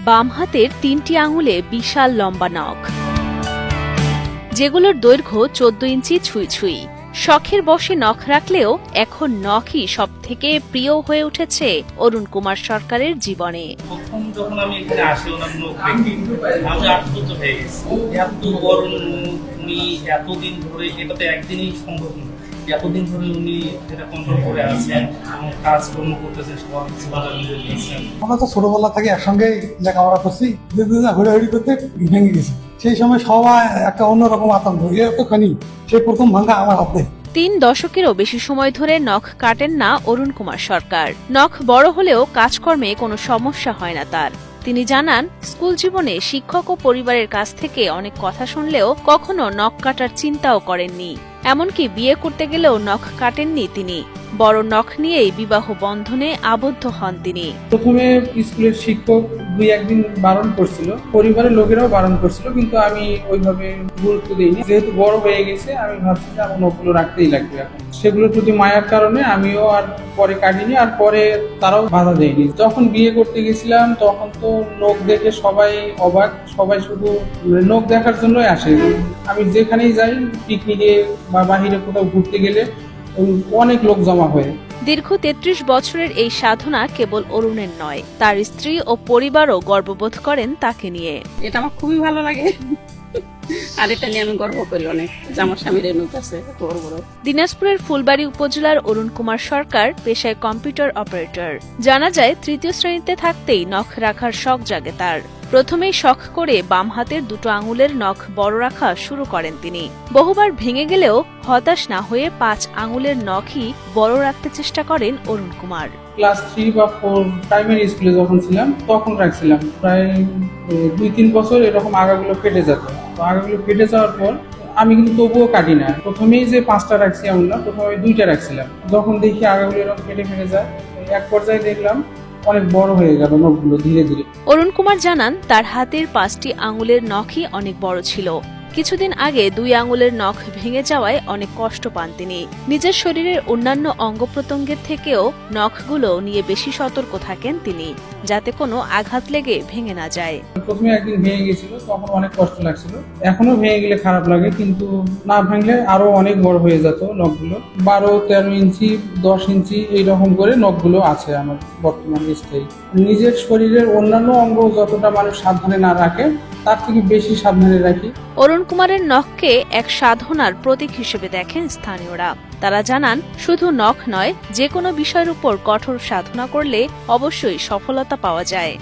বাম হাতের ৩টি আঙুলে বিশাল লম্বা নখ, যেগুলোর দৈর্ঘ্য ১৪ ইঞ্চি ছুঁই ছুঁই। শখের বশে নখ রাখলেও এখন নখই সবথেকে প্রিয় হয়ে উঠেছে অরুণ কুমার সরকারের জীবনে। প্রথম যখন আমি এখানে আসি ওনার নখ দেখি আমি আশ্চর্য হয়ে গেছি। এত বড় উনি এতদিন ধরে, এটা তো একদিনই সম্ভব না, এতদিন ধরে উনি এটা কন্ট্রোল করে আছেন এবং কাজকর্ম করতেছেন, সব কিছু বাধা দিয়েছেন। আমরা তো ছোটবেলা থেকে একসঙ্গে লেখাপড়া করছি, হুড়াহুড়ি করতে ভেঙে গেছি। সেই সময় সবাই একটা অন্যরকম আতঙ্ক, এতখানি সে প্রথম ভাঙা আমার হাতে। ৩ দশকেরও বেশি সময় ধরে নখ কাটেন না অরুণ কুমার সরকার। নখ বড় হলেও কাজকর্মে কোনো সমস্যা হয় না তার। তিনি জানান, স্কুল জীবনে শিক্ষক ও পরিবারের কাছ থেকে অনেক কথা শুনলেও কখনো নখ কাটার চিন্তাও করেননি। এমনকি বিয়ে করতে গেলেও নখ কাটেননি তিনি। বড় নখ নিয়েই বিবাহ বন্ধনে আবদ্ধ হন তিনি। প্রথমে স্কুলের শিক্ষক ২-১ দিন বারণ করছিল, পরিবারের লোকেরাও বারণ করছিল, কিন্তু আমি ওইভাবে গুরুত্ব দিইনি। যেহেতু বড় হয়ে গেছে আমি ভাবছি যে আমার নখগুলো রাখতেই লাগবে। এখন সেগুলোর প্রতি মায়ার কারণে আমিও আর পরে কাটিনি, আর পরে তারাও বাধা দেয়নি। যখন বিয়ে করতে গেছিলাম তখন তো নখ দেখে সবাই অবাক, সবাই শুধু নখ দেখার জন্যই আসে। আমি যেখানেই যাই, পিকনিকে বা বাহিরে কোথাও ঘুরতে গেলে অনেক লোক জমা হয়। দীর্ঘ ৩৩ বছরের এই সাধনা কেবল অরুণের নয়, তার স্ত্রী ও পরিবারও গর্ববোধ করেন তাকে নিয়ে। এটা আমার খুবই ভালো লাগে, আর এটা নিয়ে আমি গর্ব করি অনেক যে আমার স্বামীর নখ আছে বড় বড়। দিনাজপুরের ফুলবাড়ী উপজেলার অরুণ কুমার সরকার পেশায় কম্পিউটার অপারেটর। জানা যায়, ৩য় শ্রেণীতে থাকতেই নখ রাখার শখ জাগে তার। প্রথমেই শখ করে বাম হাতের ২টো আঙুলের নখ বড় রাখা শুরু করেন তিনি। বহুবার ভেঙে গেলেও হতাশ না হয়ে ৫ আঙুলের নখই বড় রাখতে চেষ্টা করেন অরুণ কুমার। ক্লাস 3 বা 4 প্রাইমারি স্কুলে যখন ছিলাম তখন রাখছিলাম। প্রায় ২-৩ বছর এরকম আগাগুলো কেটে যেত। তো আগাগুলো কেটে যাওয়ার পর আমি কিন্তু তবুও কাটি না। প্রথমেই যে 5টা রাখছি এমন না, প্রথমে 2টা রাখছিলাম। যখন দেখি আগাগুলো এরকম কেটে ফেলে যায়, এক পর্যায়ে দেখলাম অনেক বড় হয়ে গেল নখগুলো ধীরে ধীরে। অরুণ কুমার জানান, তার হাতের 5টি আঙুলের নখই অনেক বড় ছিল। কিছুদিন আগে 2 আঙুলের নখ ভেঙে যাওয়ায় অনেক কষ্ট পান তিনি। নিজের শরীরের অন্যান্য অঙ্গ প্রত্যঙ্গের থেকেও নখগুলো নিয়ে বেশি সতর্ক থাকেন তিনি, যাতে কোনো আঘাত লেগে ভেঙে না যায়। প্রথমে একদিন ভেঙে গেছিল, তখন অনেক কষ্ট লাগছিল। এখনো ভেঙে গেলে খারাপ লাগে, কিন্তু না ভাঙলে আরো অনেক বড় হয়ে যেত নখগুলো। 12-13 ইঞ্চি 10 ইঞ্চি এইরকম করে নখগুলো আছে আমার বর্তমানে স্থায়ী। নিজের শরীরের অন্যান্য অঙ্গ যতটা মানুষ সাবধানে না রাখে, তার থেকে বেশি সাবধানে রাখি। অরুণ কুমারের নখকে এক সাধনার প্রতীক হিসেবে দেখেন স্থানীয়রা। তারা জানান, শুধু নখ নয়, যে কোনো বিষয়ের উপর কঠোর সাধনা করলে অবশ্যই সফলতা পাওয়া যায়।